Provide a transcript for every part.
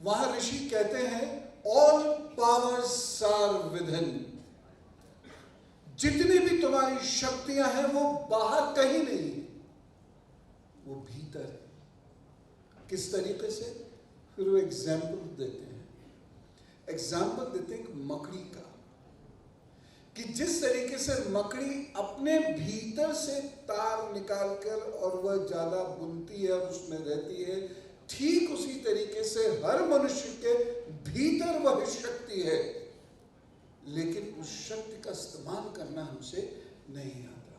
महर्षि कहते हैं all powers are with him. जितनी भी तुम्हारी शक्तियां हैं वो बाहर कहीं नहीं है, वो भीतर है। किस तरीके से? फिर वो एग्जाम्पल देते हैं एक मकड़ी का, कि जिस तरीके से मकड़ी अपने भीतर से तार निकालकर और वह जाला बुनती है और उसमें रहती है, ठीक उसी तरीके से हर मनुष्य के भीतर वह शक्ति है, लेकिन उस शक्ति का इस्तेमाल करना हमसे नहीं आता।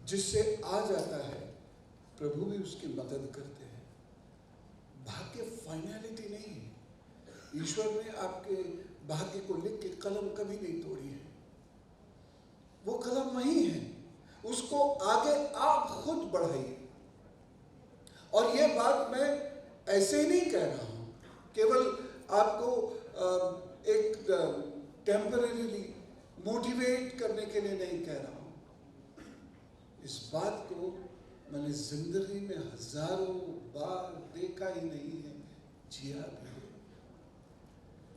जिससे आ जाता है प्रभु भी उसकी मदद करते हैं। भाग्य फाइनलिटी नहीं है। ईश्वर ने आपके भाग्य को लिख के कलम कभी नहीं तोड़ी है, वो कलम वही है, उसको आगे आप खुद बढ़ाइए। और ये बात मैं ऐसे ही नहीं कह रहा हूं, केवल आपको एक टेम्परेरीली मोटिवेट करने के लिए नहीं कह रहा हूं। इस बात को मैंने जिंदगी में हजारों बार देखा ही नहीं है, जिया भी है।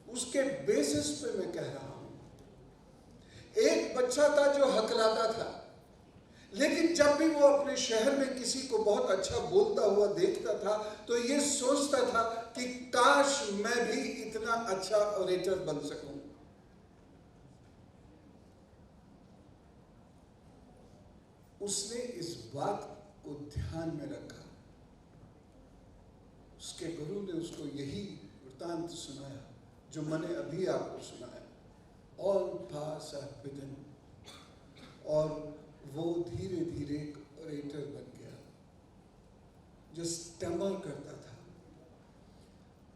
उसके बेसिस पे मैं कह रहा हूं। एक बच्चा था जो हकलाता था, लेकिन जब भी वो अपने शहर में किसी को बहुत अच्छा बोलता हुआ देखता था तो ये सोचता था कि काश मैं भी इतना अच्छा ऑरेटर बन सकूं। उसने इस बात को ध्यान में रखा। उसके गुरु ने उसको यही वृत्तांत सुनाया जो मैंने अभी आपको सुनाया, all powers are with him. और वो धीरे धीरे एक ऑरेटर बन गया, जो स्टैमर करता था,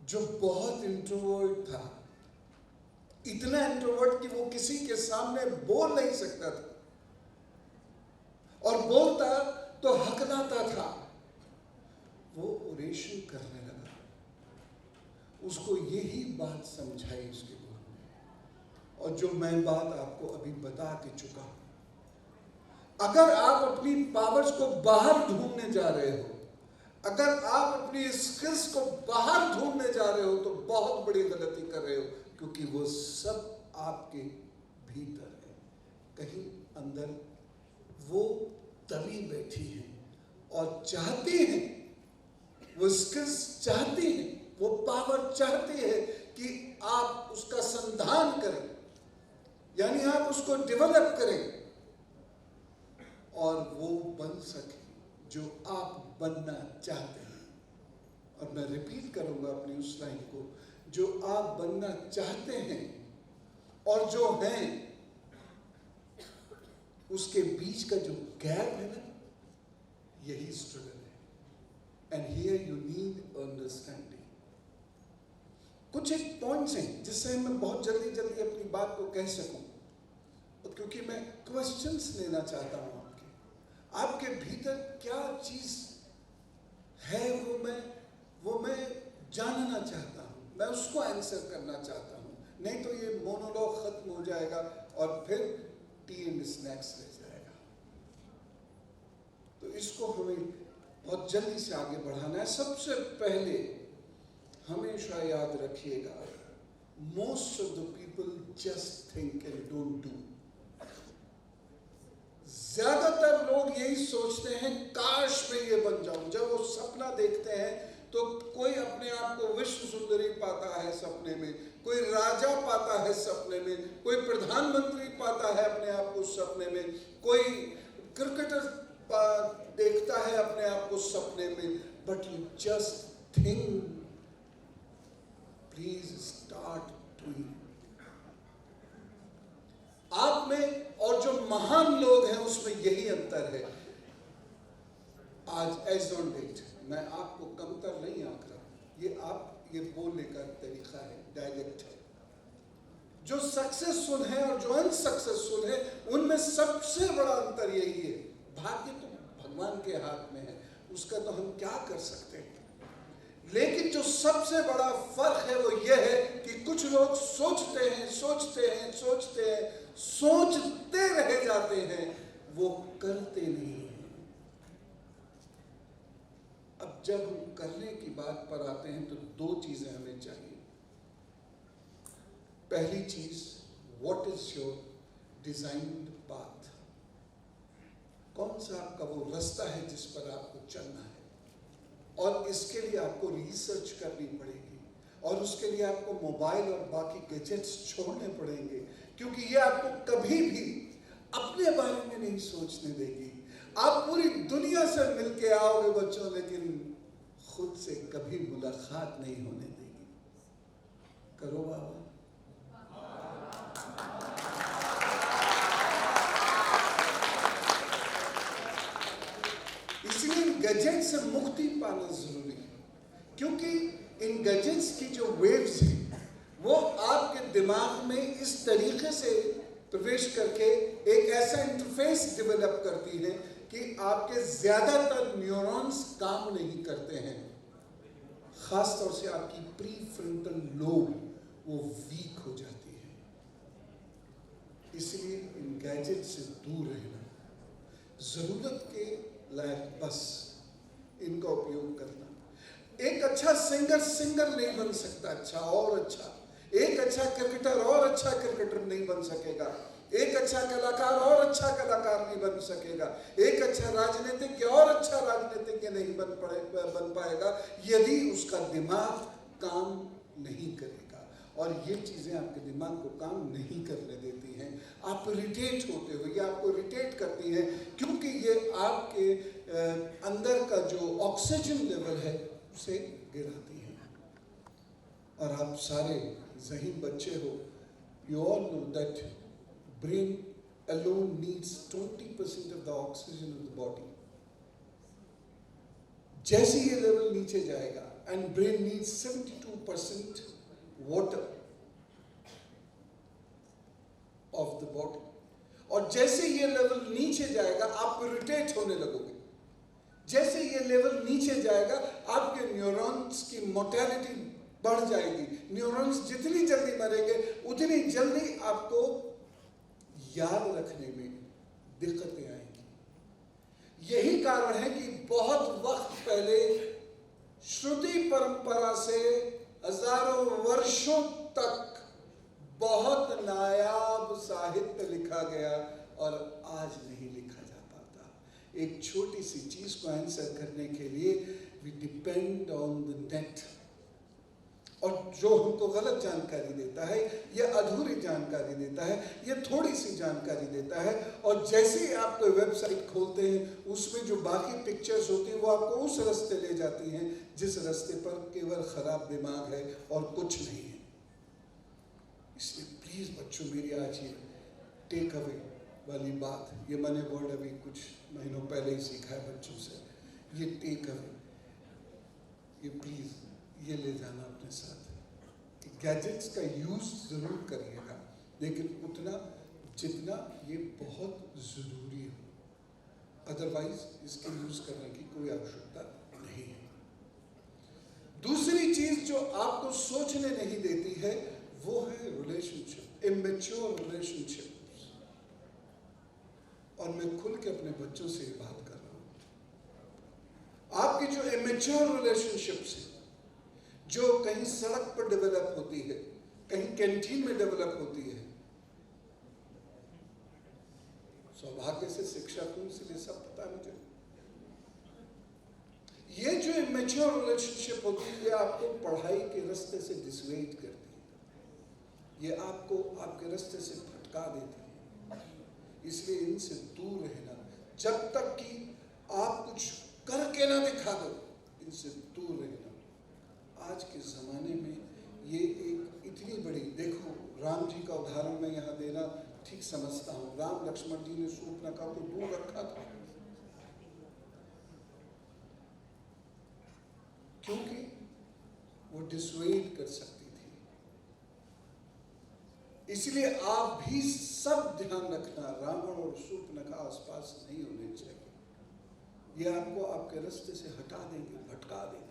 जो बहुत इंट्रोवर्ट था, इतना इंट्रोवर्ट कि वो किसी के सामने बोल नहीं सकता था, और बोलता तो हकलाता था। वो ओरेशन करने लगा। उसको यही बात समझाई उसके गुरु ने, और जो मैं बात आपको अभी बता के चुका। अगर आप अपनी पावर्स को बाहर ढूंढने जा रहे हो, अगर आप अपनी स्किल्स को बाहर ढूंढने जा रहे हो, तो बहुत बड़ी गलती कर रहे हो, क्योंकि वो सब आपके भीतर है। कहीं अंदर वो तभी बैठी है और चाहती है, वो स्किल्स चाहती है, वो पावर चाहती है कि आप उसका संधान करें, यानी आप उसको डेवलप करें और वो बन सके जो आप बनना चाहते हैं। और मैं रिपीट करूंगा अपनी उस लाइन को, जो आप बनना चाहते हैं और जो हैं, उसके बीच का जो गैप है ना, यही स्ट्रगल है। And here you need understanding. कुछ एक पॉइंट्स हैं जिससे मैं बहुत जल्दी जल्दी अपनी बात को कह सकूं, और क्योंकि मैं क्वेश्चंस लेना चाहता हूं आपके भीतर क्या चीज है, वो मैं जानना चाहता हूं, मैं उसको आंसर करना चाहता हूं। नहीं तो ये मोनोलॉग खत्म हो जाएगा और फिर टी एंड स्नैक्स रह जाएगा। तो इसको हमें बहुत जल्दी से आगे बढ़ाना है। सबसे पहले हमेशा याद रखिएगा, most of the people just think and don't do. ज्यादातर लोग यही सोचते हैं, काश मैं ये बन जाऊं। जब वो सपना देखते हैं तो कोई अपने आप को विश्व सुंदरी पाता है सपने में, कोई राजा पाता है सपने में, कोई प्रधानमंत्री पाता है अपने आप को सपने में, कोई क्रिकेटर देखता है अपने आप को सपने में। But you just think, please start doing. आप में और जो महान लोग हैं उसमें यही अंतर है। आज एज ऑन डेट मैं आपको कमतर नहीं आंक रहा, ये बोलने का तरीका है, डायलेक्ट है। जो सक्सेसफुल है और जो अनसक्सेसफुल है, उनमें सबसे बड़ा अंतर यही है। भाग्य तो भगवान के हाथ में है, उसका तो हम क्या कर सकते हैं। लेकिन जो सबसे बड़ा फर्क है वो ये है कि कुछ लोग सोचते हैं, सोचते रह जाते हैं, वो करते नहीं हैं। अब जब हम करने की बात पर आते हैं तो दो चीजें हमें चाहिए। पहली चीज, what is your designed path? कौन सा आपका वो रास्ता है जिस पर आपको चलना है, और इसके लिए आपको रिसर्च करनी पड़ेगी, और उसके लिए आपको मोबाइल और बाकी गैजेट्स छोड़ने पड़ेंगे, क्योंकि ये आपको कभी भी अपने बारे में नहीं सोचने देगी। आप पूरी दुनिया से मिलके आओगे बच्चों, लेकिन खुद से कभी मुलाकात नहीं होने देगी। करो बाबा। इसलिए इन गैजेट से मुक्ति पाना जरूरी है, क्योंकि इन गैजेट्स की जो वेव्स हैं वो आपके दिमाग में इस तरीके से प्रवेश करके एक ऐसा इंटरफेस डेवलप करती है कि आपके ज्यादातर न्यूरॉन्स काम नहीं करते हैं। खासतौर से आपकी प्री फ्रंटल लोब वो वीक हो जाती है। इसलिए इन गैजेट से दूर रहना, जरूरत के लायक बस इनका उपयोग करना। एक अच्छा सिंगर नहीं बन सकता अच्छा और अच्छा, एक अच्छा क्रिकेटर और अच्छा क्रिकेटर नहीं बन सकेगा, एक अच्छा कलाकार और अच्छा कलाकार नहीं बन सकेगा, एक अच्छा राजनीतिज्ञ और अच्छा राजनीतिज्ञ नहीं बन पाएगा यदि उसका दिमाग काम नहीं करेगा। और ये चीज़ें आपके दिमाग को काम नहीं करने देती हैं, आप इरिटेट होते हो, ये आपको इरिटेट करती हैं, क्योंकि ये आपके अंदर का जो ऑक्सीजन लेवल है उसे गिराती हैं। और आप सारे ज़हीन बच्चे हो, you all know that brain alone needs 20% of the oxygen of the body. जैसे ये लेवल नीचे जाएगा, and brain needs 72% water of the body, और जैसे ये लेवल नीचे जाएगा आप इरिटेट होने लगोगे। जैसे ये लेवल नीचे जाएगा आपके न्यूरॉन्स की मोर्टेलिटी बढ़ जाएगी। न्यूरॉन्स जितनी जल्दी मरेंगे उतनी जल्दी आपको याद रखने में दिक्कतें आएंगी। यही कारण है कि बहुत वक्त पहले श्रुति परंपरा से हजारों वर्षों तक बहुत नायाब साहित्य लिखा गया और आज नहीं लिखा जा पाता। एक छोटी सी चीज को आंसर करने के लिए we depend on the net, और जो हमको गलत जानकारी देता है, ये अधूरी जानकारी देता है, ये थोड़ी सी जानकारी देता है, और जैसे ही आप कोई वेबसाइट खोलते हैं उसमें जो बाकी पिक्चर्स होती हैं वो आपको उस रास्ते ले जाती हैं जिस रास्ते पर केवल खराब दिमाग है और कुछ नहीं है। इसलिए प्लीज बच्चों, मेरी आज ये टेक अवे वाली बात, ये मैंने वर्ड अभी कुछ महीनों पहले ही सीखा है बच्चों से, ये टेक अवे, ये प्लीज ये ले जाना अपने साथ कि गैजेट्स का यूज जरूर करिएगा, लेकिन उतना जितना ये बहुत जरूरी हो, अदरवाइज इसके यूज करने की कोई आवश्यकता नहीं है। दूसरी चीज जो आपको सोचने नहीं देती है वो है रिलेशनशिप, इमैच्योर रिलेशनशिप्स। और मैं खुल के अपने बच्चों से ये बात कर रहा हूं। आपकी जो इमैच्योर रिलेशनशिप्स है, जो कहीं सड़क पर डेवलप होती है, कहीं कैंटीन में डेवलप होती है, सौभाग्य से शिक्षक हूं इसलिए सब पता है मुझे, ये जो इमैच्योर रिलेशनशिप होती है ये आपको पढ़ाई के रास्ते से डिसवेट करती है, ये आपको आपके रास्ते से भटका देती है। इसलिए इनसे दूर रहना, जब तक कि आप कुछ करके ना दिखा दो, इनसे दूर रहना। आज के ज़माने में ये एक इतनी बड़ी, देखो राम जी का उदाहरण मैं यहाँ देना ठीक समझता हूँ। राम लक्ष्मण जी ने शूर्पणखा को दूर रखा था क्योंकि वो डिसवेड कर सकती थी। इसलिए आप भी सब ध्यान रखना, रावण और शूर्पणखा आसपास नहीं होने चाहिए। ये आपको आपके रास्ते से हटा देंगे, भटका देंगे।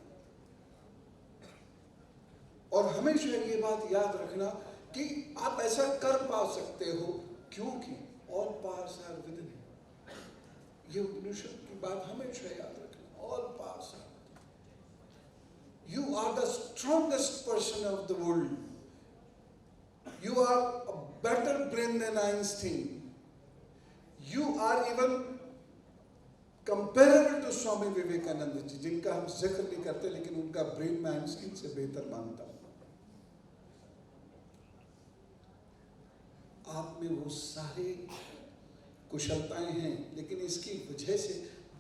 और हमेशा ये बात याद रखना कि आप ऐसा कर पा सकते हो क्योंकि all powers are within. ये उपनिषद की बात हमेशा याद रखना, all powers are. You are the strongest person of the world. You are a better brain than Einstein. You are even comparable to Swami Vivekananda ji, जिनका हम जिक्र नहीं करते, लेकिन उनका ब्रेन मैं आइंस्टीन से बेहतर मानता हूं। आप में वो सारे कुशलताएं हैं, लेकिन इसकी वजह से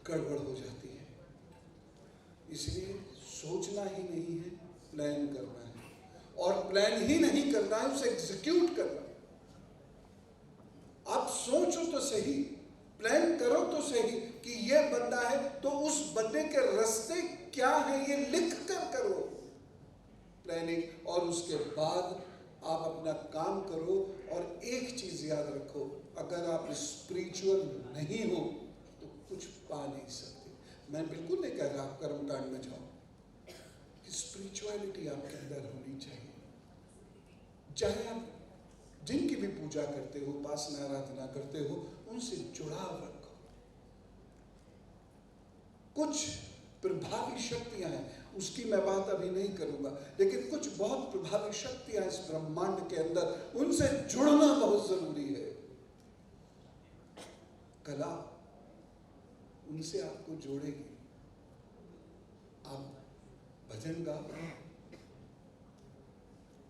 गड़बड़ हो जाती है। इसलिए सोचना ही नहीं है, प्लान करना है, और प्लान ही नहीं करना है, उसे एग्जीक्यूट करना है। आप सोचो तो सही, प्लान करो तो सही कि ये बंदा है, तो उस बंदे के रास्ते क्या है ये लिख कर करो प्लानिंग, और उसके बाद आप अपना काम करो। और एक चीज याद रखो, अगर आप स्पिरिचुअल नहीं हो तो कुछ पा नहीं सकते। मैं बिल्कुल नहीं कह रहा आप कर्मकांड में जाओ, कि स्पिरिचुअलिटी आपके अंदर होनी चाहिए। चाहे आप जिनकी भी पूजा करते हो, उपासना आराधना करते हो, उनसे जुड़ाव रखो। कुछ प्रभावी शक्तियां हैं, उसकी मैं बात अभी नहीं करूंगा, लेकिन कुछ बहुत प्रभावी शक्तियां इस ब्रह्मांड के अंदर, उनसे जुड़ना बहुत जरूरी है। कला उनसे आपको जोड़ेगी। आप भजन गाओ,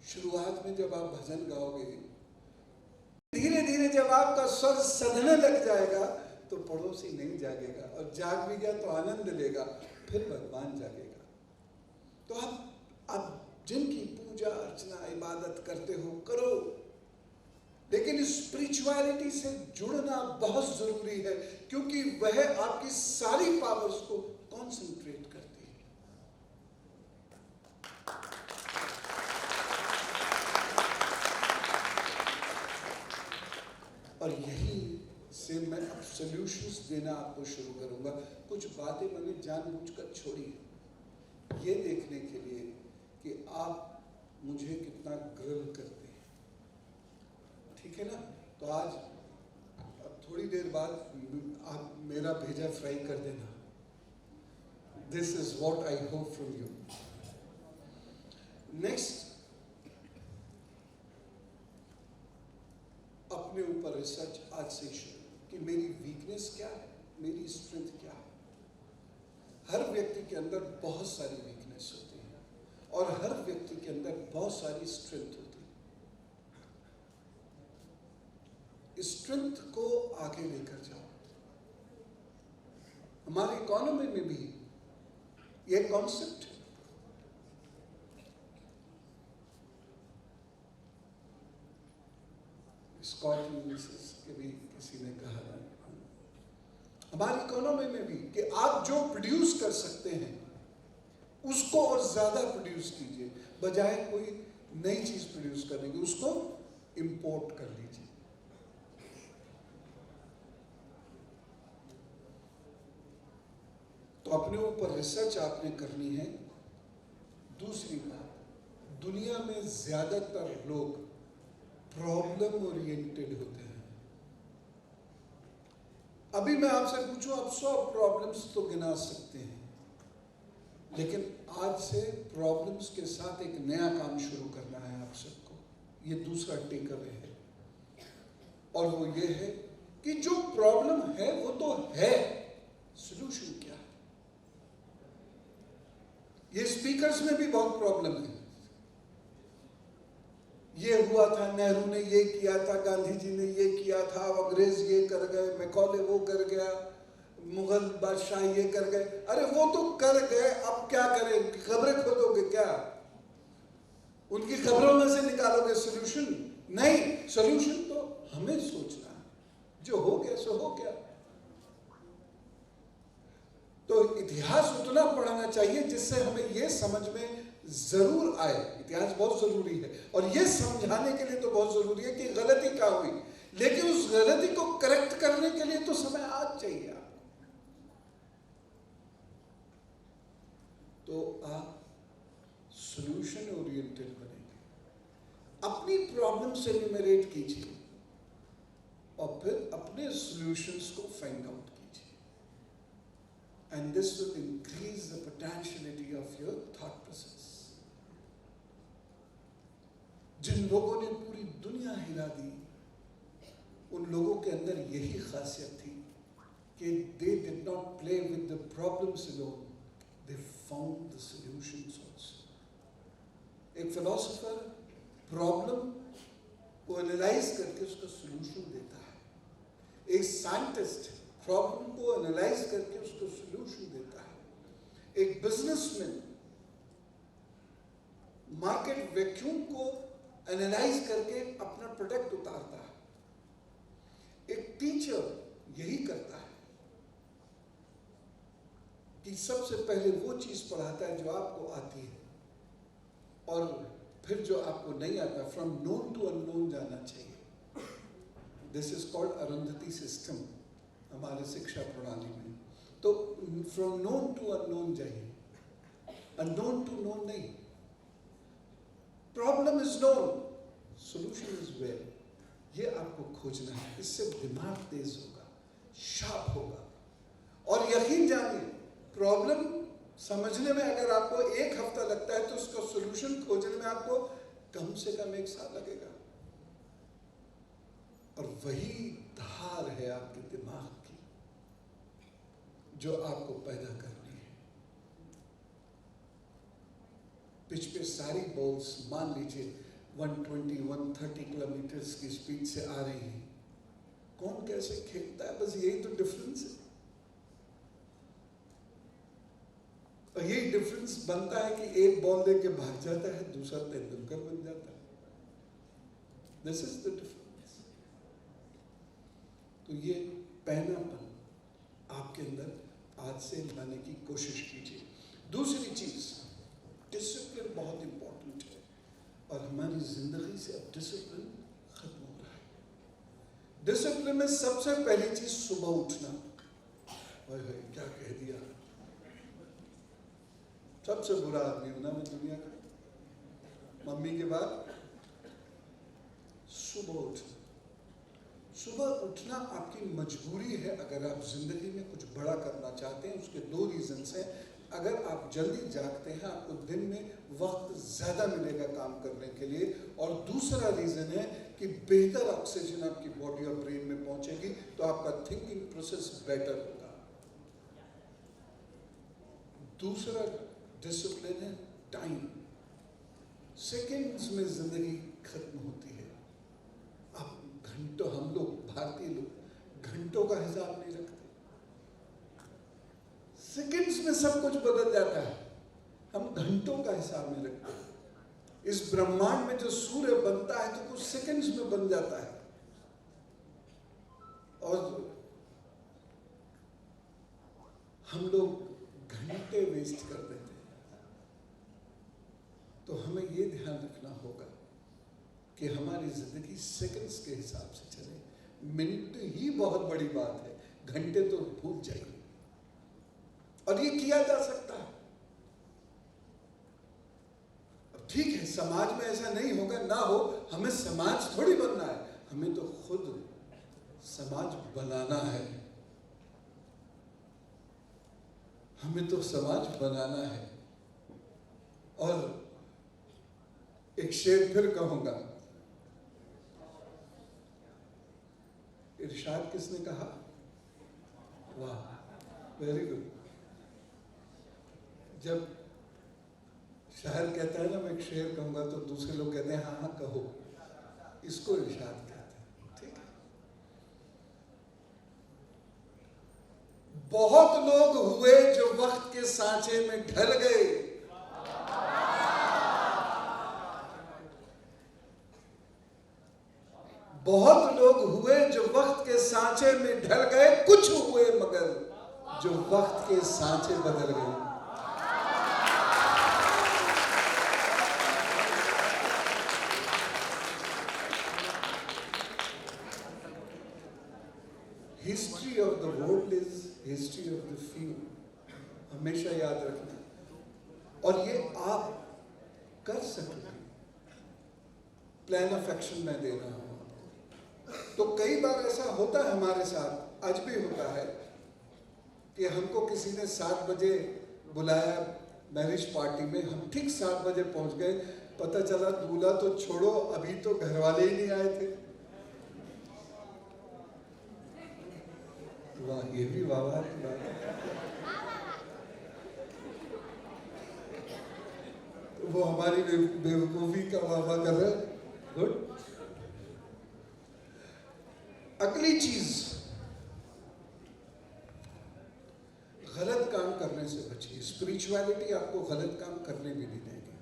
शुरुआत में जब आप भजन गाओगे, धीरे धीरे जब आपका स्वर सधने लग जाएगा तो पड़ोसी नहीं जागेगा, और जाग भी गया तो आनंद लेगा, फिर भगवान जागेगा। तो आप जिनकी पूजा अर्चना इबादत करते हो करो, लेकिन स्पिरिचुअलिटी से जुड़ना बहुत जरूरी है, क्योंकि वह आपकी सारी पावर्स को कॉन्सेंट्रेट करती है। और यही से मैं अब सॉल्यूशंस देना आपको शुरू करूंगा। कुछ बातें मैंने जानबूझकर छोड़ी है, ये देखने के लिए कि आप मुझे कितना ग्रिल करते हैं, ठीक है ना? तो आज अब थोड़ी देर बाद आप मेरा भेजा फ्राई कर देना। This is what I hope from you. Next, अपने ऊपर रिसर्च आज से शुरू कि मेरी वीकनेस क्या है, मेरी स्ट्रेंथ क्या है। हर व्यक्ति के अंदर बहुत सारी वीकनेस होती है, और हर व्यक्ति के अंदर बहुत सारी स्ट्रेंथ होती है। स्ट्रेंथ को आगे लेकर जाओ। हमारी इकोनॉमी में भी ये कॉन्सेप्ट है। स्कॉटलैंड के भी किसी ने कहा है, हमारी इकोनॉमी में भी, कि आप जो प्रोड्यूस कर सकते हैं उसको और ज्यादा प्रोड्यूस कीजिए, बजाय कोई नई चीज प्रोड्यूस करने की उसको इंपोर्ट कर लीजिए। तो अपने ऊपर रिसर्च आपने करनी है। दूसरी बात, दुनिया में ज्यादातर लोग प्रॉब्लम ओरिएंटेड होते हैं। अभी मैं आपसे पूछूं, आप 100 प्रॉब्लम्स तो गिना सकते हैं, लेकिन आज से प्रॉब्लम्स के साथ एक नया काम शुरू करना है आप सबको। ये दूसरा टेक अवे है, और वो ये है कि जो प्रॉब्लम है वो तो है, सॉल्यूशन क्या है। ये स्पीकर्स में भी बहुत प्रॉब्लम है। ये हुआ था, नेहरू ने ये किया था, गांधी जी ने ये किया था, अंग्रेज ये कर गए, मैकॉले वो कर गया, मुगल बादशाह ये कर गए। अरे वो तो कर गए, अब क्या करें? खबरें खोदोगे क्या? उनकी खबरों में से निकालोगे सॉल्यूशन? नहीं, सॉल्यूशन तो हमें सोचना है। जो हो गया सो हो गया। तो इतिहास उतना पढ़ना चाहिए जिससे हमें ये समझ में जरूर आए। इतिहास बहुत जरूरी है, और ये समझाने के लिए तो बहुत जरूरी है कि गलती क्या हुई, लेकिन उस गलती को करेक्ट करने के लिए तो समय आज चाहिए आपको। तो आप सॉल्यूशन ओरिएंटेड बनेंगे। अपनी प्रॉब्लम से इन्यूमरेट कीजिए, और फिर अपने सॉल्यूशंस को फाइंड आउट कीजिए। and this will increase the potentiality of your thought process. जिन लोगों ने पूरी दुनिया हिला दी, उन लोगों के अंदर यही खासियत थी कि they did not play with the problems alone, they found the solutions also. एक फिलोसोफर प्रॉब्लम को एनालाइज करके उसका सॉल्यूशन देता है। एक साइंटिस्ट प्रॉब्लम को एनालाइज करके उसको सॉल्यूशन देता है। एक बिजनेसमैन मार्केट वैक्यूम को एनालाइज करके अपना प्रोडक्ट उतारता है। एक टीचर यही करता है कि सबसे पहले वो चीज पढ़ाता है जो आपको आती है, और फिर जो आपको नहीं आता, फ्रॉम नोन टू अननोन जाना चाहिए। This is called Arundhati system हमारे शिक्षा प्रणाली में। तो फ्रॉम नोन टू अननोन जाइए, अननोन टू नोन नहीं। Problem is known, solution is where. ये आपको खोजना है, इससे दिमाग तेज होगा, शार्प होगा। और यकीन जानिए, प्रॉब्लम समझने में अगर आपको 1 हफ्ता लगता है तो उसका सॉल्यूशन खोजने में आपको कम से कम 1 साल लगेगा। और वही धार है आपके दिमाग की जो आपको पैदा करनी है। पिच पे सारी बॉल्स मान लीजिए 120-130 किलोमीटर की स्पीड से आ रही हैं। कौन कैसे खेलता है, बस यही तो डिफरेंस है। और यही डिफरेंस बनता है कि एक बॉल देके भाग जाता है, दूसरा तेंदुलकर बन जाता है। This is the difference. तो ये पहनापन आपके अंदर आज से लाने की कोशिश कीजिए। दूसरी चीज, डिसिप्लिन बहुत इंपॉर्टेंट है, और हमारी जिंदगी से अब डिसिप्लिन खत्म हो रहा है। डिसिप्लिन में सबसे पहली चीज सुबह उठना। क्या कह दिया, सबसे बुरा आदमी हूं ना मैं दुनिया का, मम्मी के बाद। सुबह उठना, सुबह उठना आपकी मजबूरी है अगर आप जिंदगी में कुछ बड़ा करना चाहते हैं। उसके 2 रीजंस हैं। अगर आप जल्दी जागते हैं, आपको दिन में वक्त ज्यादा मिलेगा काम करने के लिए, और दूसरा रीजन है कि बेहतर ऑक्सीजन आपकी बॉडी और ब्रेन में पहुंचेगी, तो आपका थिंकिंग प्रोसेस बेटर होगा। दूसरा डिसिप्लिन है टाइम। सेकेंड्स में जिंदगी खत्म होती है। आप घंटों, हम लोग भारतीय लोग घंटों का हिसाब नहीं रखते। सेकेंड्स में सब कुछ बदल जाता है, हम घंटों का हिसाब नहीं रखते। इस ब्रह्मांड में जो सूर्य बनता है तो कुछ सेकेंड्स में बन जाता है, और हम लोग घंटे वेस्ट कर देते हैं। तो हमें ये ध्यान रखना होगा कि हमारी जिंदगी सेकंड्स के हिसाब से चले। मिनट ही बहुत बड़ी बात है, घंटे तो भूल जाइए। और ये किया जा सकता है। ठीक है, समाज में ऐसा नहीं होगा, ना हो, हमें समाज थोड़ी बनना है, हमें तो खुद समाज बनाना है। हमें तो समाज बनाना है। और एक शेर फिर कहूंगा, इरशाद किसने कहा? वाह, वेरी गुड। जब शायर कहता है ना मैं एक शेर कहूंगा, तो दूसरे लोग कहते हैं हाँ हाँ कहो, इसको इरशाद कहते हैं। ठीक है। बहुत लोग हुए जो वक्त के सांचे में ढल गए, बहुत लोग हुए जो वक्त के सांचे में ढल गए, कुछ हुए मगर जो वक्त के सांचे बदल गए। History of the world is history of the few, हमेशा याद रखना। और ये आप कर सकते। प्लान ऑफ एक्शन मैं दे रहा हूं। तो कई बार ऐसा होता है हमारे साथ, आज भी होता है, कि हमको किसी ने 7 बजे बुलाया मैरिज पार्टी में, हम ठीक 7 बजे पहुंच गए, पता चला दूल्हा तो छोड़ो, अभी तो घर वाले ही नहीं आए थे। वाह, ये भी वाह वाह की बात है। तो वो हमारी बेवकूफी का वाह वाह कर रहे हैं। गुड। अगली चीज, गलत काम करने से बचिए। स्पिरिचुअलिटी आपको गलत काम करने भी नहीं देगी।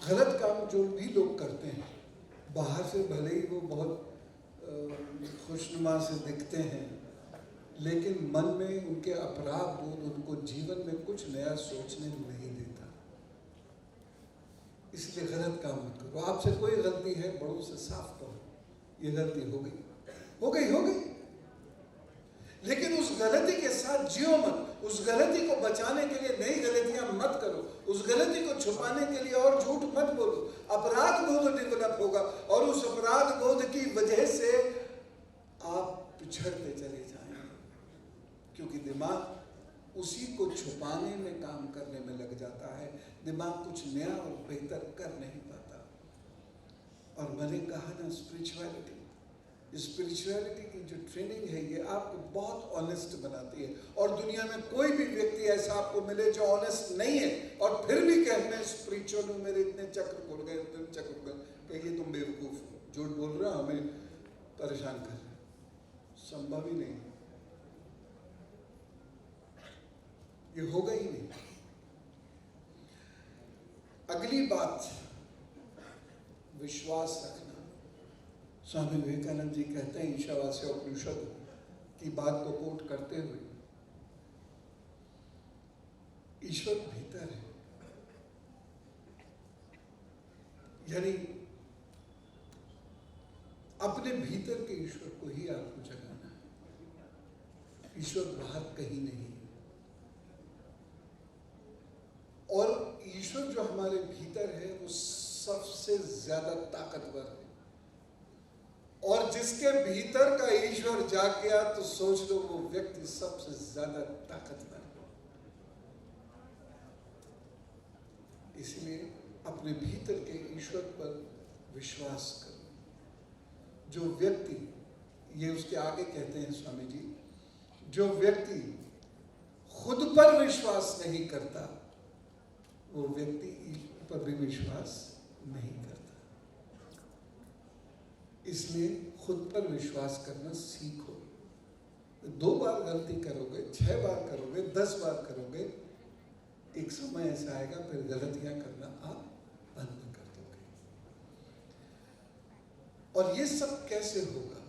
गलत काम जो भी लोग करते हैं, बाहर से भले ही वो बहुत खुशनुमा से दिखते हैं, लेकिन मन में उनके अपराध बोध उनको जीवन में कुछ नया सोचने नहीं देता। इसलिए गलत काम मत करो। आपसे कोई गलती है, बड़ों से साफ करो, ये गलती हो गई, हो गई, हो गई, लेकिन उस गलती के साथ जियो मत। उस गलती को बचाने के लिए नई गलतियां मत करो। उस गलती को छुपाने के लिए और झूठ मत बोलो। अपराध बोध डेवलप होगा और उस अपराध बोध की वजह से आप पिछड़ते चले जाएंगे, क्योंकि दिमाग उसी को छुपाने में काम करने में लग जाता है। दिमाग कुछ नया और बेहतर कर नहीं पाता। और मैंने कहा ना, स्पिरिचुअलिटी की जो ट्रेनिंग है, ये आपको बहुत ऑनेस्ट बनाती है। और दुनिया में कोई भी व्यक्ति ऐसा आपको मिले जो ऑनेस्ट नहीं है और फिर भी कहे मैं स्पिरिचुअल हूँ, मेरे इतने चक्र खुल गए, इतने चक्र खुल गए, कहिए तुम बेवकूफ हो, झूठ बोल रहे हो, हमें परेशान कर रहे हो। संभव ही नहीं, ये होगा ही नहीं। अगली बात, विश्वास रखना। स्वामी विवेकानंद जी कहते हैं ईशावास्य उपनिषद की बात को कोट करते हुए, ईश्वर भीतर है, यानी अपने भीतर के ईश्वर को ही आपको जगाना है। ईश्वर बाहर कहीं नहीं है। और ईश्वर जो हमारे भीतर है वो सबसे ज्यादा ताकतवर है। और जिसके भीतर का ईश्वर जाग गया तो सोच लो वो व्यक्ति सबसे ज्यादा ताकतवर है। इसलिए अपने भीतर के ईश्वर पर विश्वास करो। जो व्यक्ति, ये उसके आगे कहते हैं स्वामी जी, जो व्यक्ति खुद पर विश्वास नहीं करता वो व्यक्ति ईश्वर पर भी विश्वास नहीं करता। इसलिए खुद पर विश्वास करना सीखो। 2 बार गलती करोगे, 6 बार करोगे, 10 बार करोगे, एक समय ऐसा आएगा फिर गलतियां करना आप बंद कर दोगे। और ये सब कैसे होगा?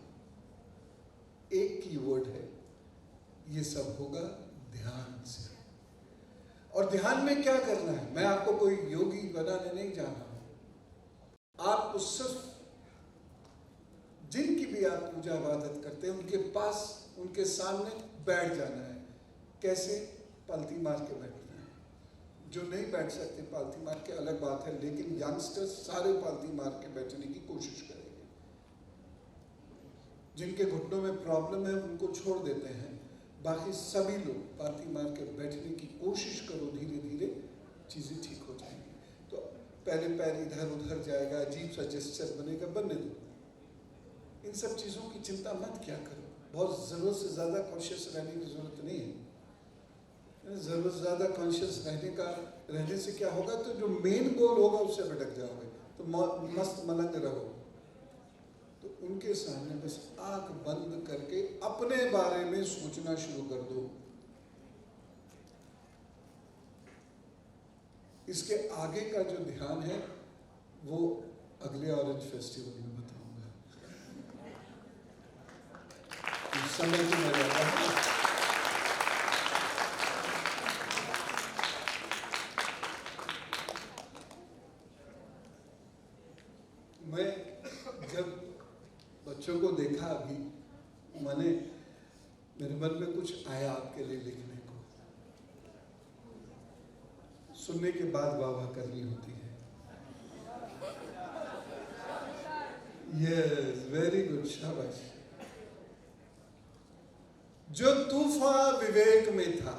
एक कीवर्ड है, ये सब होगा ध्यान से। और ध्यान में क्या करना है? मैं आपको कोई योगी बनाने नहीं जा रहा हूं। आपको सिर्फ जिनकी भी आप पूजा इबादत करते हैं उनके पास, उनके सामने बैठ जाना है। कैसे? पालती मार के बैठना है। जो नहीं बैठ सकते पालती मार के अलग बात है, लेकिन यंगस्टर्स सारे पालती मार के बैठने की कोशिश करेंगे। जिनके घुटनों में प्रॉब्लम है उनको छोड़ देते हैं, बाकी सभी लोग पालती मार के बैठने की कोशिश करो। धीरे धीरे चीज़ें ठीक हो जाएंगी। तो पहले पैर इधर उधर जाएगा, अजीब सा जेस्चर बनेगा, बनने दो। इन सब चीज़ों की चिंता मत क्या करो। बहुत ज़रूरत से ज़्यादा कॉन्शियस रहने की ज़रूरत नहीं है। ज़रूरत से ज़्यादा कॉन्शियस रहने से क्या होगा, तो जो मेन गोल होगा उससे भटक जाओगे। तो मस्त मलंग रहो। तो उनके सामने बस आंख बंद करके अपने बारे में सोचना शुरू कर दो। इसके आगे का जो ध्यान है वो अगले ऑरेंज फेस्टिवल में बताऊंगा। समय की मर्यादा है। मैं जब बच्चों को देखा अभी, मेरे मन में कुछ आया आपके लिए लिखने को। सुनने के बाद वाह वाह करनी होती है। यस, वेरी गुड, शाबाश। जो तूफान विवेक में था,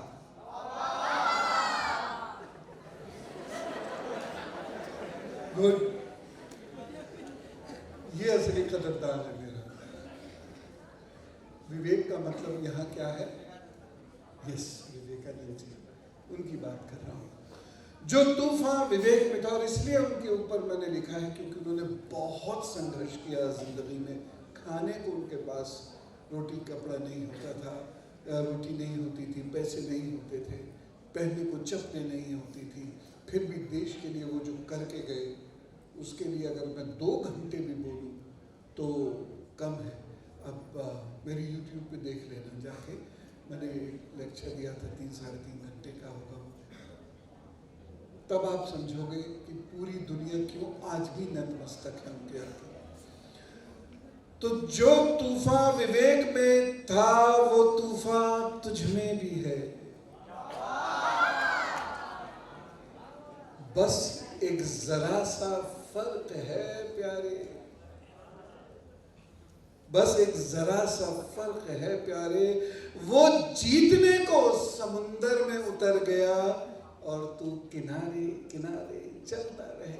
गुड, ये असली कदरदान है मेरा। विवेक का मतलब यहाँ क्या है? यस, विवेकानंद जी, उनकी बात कर रहा हूँ। जो तूफान विवेक में था, और इसलिए उनके ऊपर मैंने लिखा है क्योंकि उन्होंने बहुत संघर्ष किया जिंदगी में। खाने को उनके पास रोटी कपड़ा नहीं होता था, रोटी नहीं होती थी, पैसे नहीं होते थे, पहनने को चप्पलें नहीं होती थी, फिर भी देश के लिए वो जो करके गए, उसके लिए अगर मैं 2 घंटे भी बोलूँ तो कम है। अब मेरी YouTube पे देख लेना जाके, मैंने एक लेक्चर दिया था 3-3.5 घंटे का होगा, तब आप समझोगे कि पूरी दुनिया क्यों आज भी नतमस्तक है उनके आगे। तो जो तूफान विवेक में था, वो तूफान तुझ में भी है। बस एक जरा सा फर्क है प्यारे, बस एक जरा सा फर्क है प्यारे, वो जीतने को समुंदर में उतर गया और तू किनारे किनारे चलता रह गया।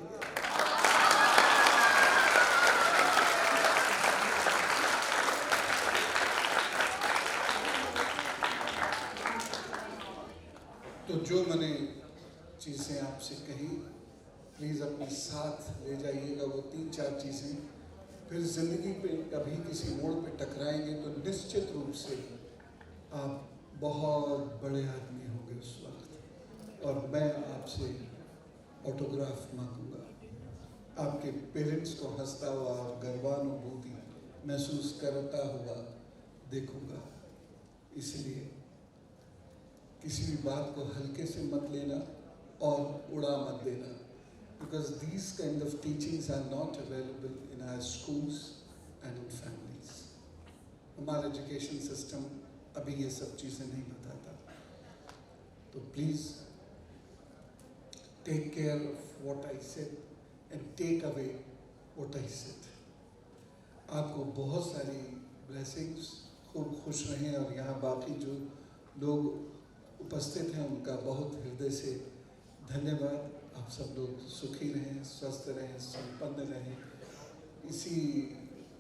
तो जो मैंने चीज़ें आपसे कही, प्लीज़ अपने साथ ले जाइएगा वो 3-4 चीज़ें। फिर ज़िंदगी पे कभी किसी मोड़ पे टकराएंगे तो निश्चित रूप से आप बहुत बड़े आदमी होंगे उस वक्त, और मैं आपसे ऑटोग्राफ मांगूंगा। आपके पेरेंट्स को हंसता हुआ और गर्वानुभूति महसूस करता हुआ देखूंगा। इसलिए किसी भी बात को हल्के से मत लेना और उड़ा मत देना, because these kind of teachings are not available in our schools and in families. हमारा एजुकेशन सिस्टम अभी ये सब चीज़ें नहीं बताता। तो please take care of what I said and take away what I said. आपको बहुत सारी ब्लेसिंग्स, खूब खुश रहें, और यहाँ बाकी जो लोग उपस्थित हैं उनका बहुत हृदय से धन्यवाद। आप सब लोग सुखी रहें, स्वस्थ रहें, संपन्न रहें। इसी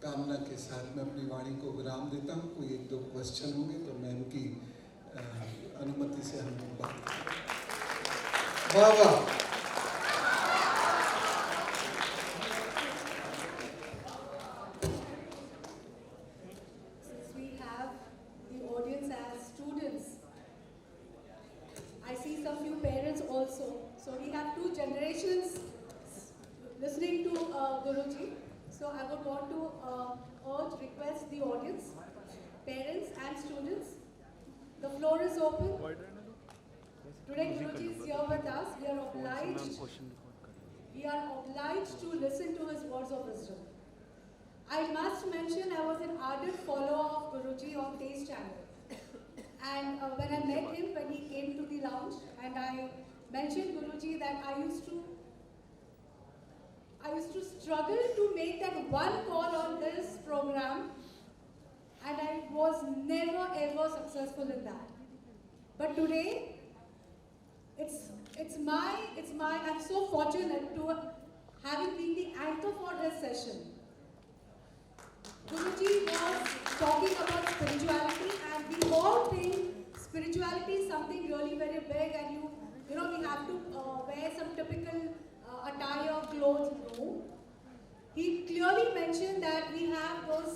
कामना के साथ मैं अपनी वाणी को विराम देता हूँ। कोई 1-2 क्वेश्चन होंगे तो मैं उनकी अनुमति से हम बात करें। वाह वाह। So we have 2 generations listening to Guruji. So I would want to request the audience, parents and students. The floor is open. Today Guruji is here with us. We are obliged to listen to his words of wisdom. I must mention I was an ardent follower of Guruji on Taste Channel. And when I met him, when he came to the lounge, and I mentioned Guruji that I used to struggle to make that one call on this program, and I was never ever successful in that. But today, I'm so fortunate to having been the anchor for this session. Guruji was talking about spirituality, and we all think spirituality is something really very big, and you know, we have to wear some typical attire, clothes. No. He clearly mentioned that we have those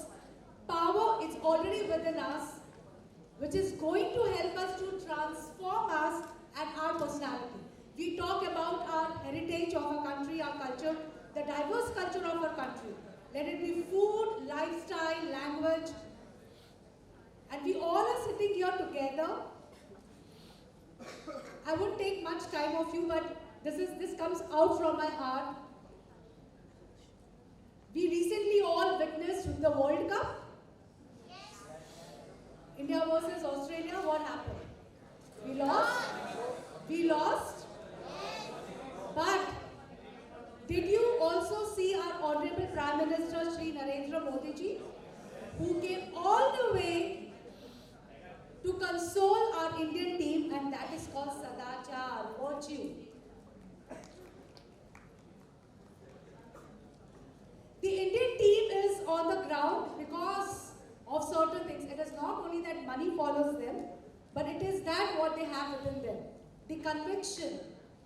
power, it's already within us, which is going to help us to transform us and our personality. We talk about our heritage of our country, our culture, the diverse culture of our country. Let it be food, lifestyle, language. And we all are sitting here together. I won't take much time of you, but this comes out from my heart. We recently all witnessed the World Cup. Yes. India versus Australia, what happened? We lost. We lost. Yes. But did you also see our Honorable Prime Minister Shri Narendra Modi ji, who came all the way console our Indian team, and that is called Sadachar, virtue. The Indian team is on the ground because of certain things. It is not only that money follows them, but it is that what they have within them. The conviction,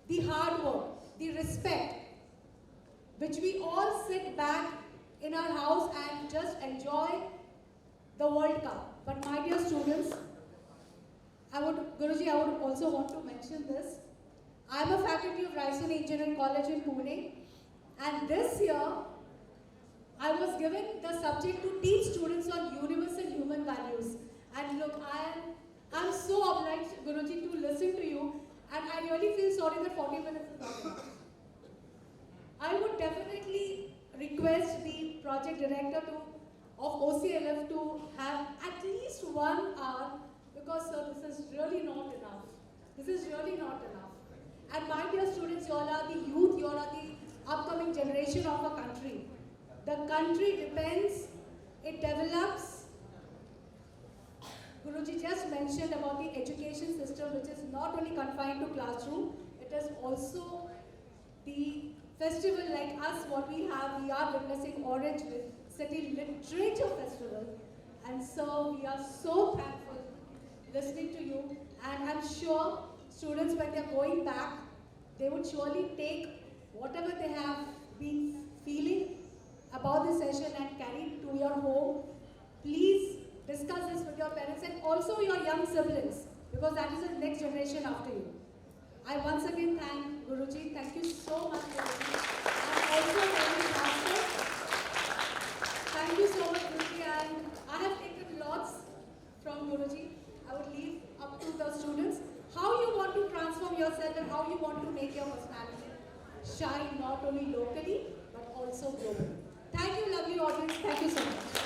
the hard work, the respect, which we all sit back in our house and just enjoy the World Cup. But my dear students, Guruji, I would also want to mention this. I am a faculty of Raisoni Engineering College in Pune, and this year I was given the subject to teach students on universal human values. And look, I'm so obliged, Guruji, to listen to you, and I really feel sorry that 40 minutes is not enough. I would definitely request the project director of OCLF to have at least 1 hour, because sir, this is really not enough. This is really not enough. And my dear students, you all are the youth, you all are the upcoming generation of a country. The country depends, it develops. Guruji just mentioned about the education system, which is not only confined to classroom, it is also the festival like us, what we have. We are witnessing Orange City Literature Festival, and so we are so thankful listening to you, and I'm sure students, when they're going back, they would surely take whatever they have been feeling about the session and carry it to your home. Please discuss this with your parents and also your young siblings, because that is the next generation after you. I once again thank Guruji. Thank you so much, Guruji. And also Ramesh Master. Thank you so much, Guruji. And I have taken lots from Guruji. I would leave up to the students how you want to transform yourself and how you want to make your personality shine not only locally but also globally. Thank you, lovely audience. Thank you so much.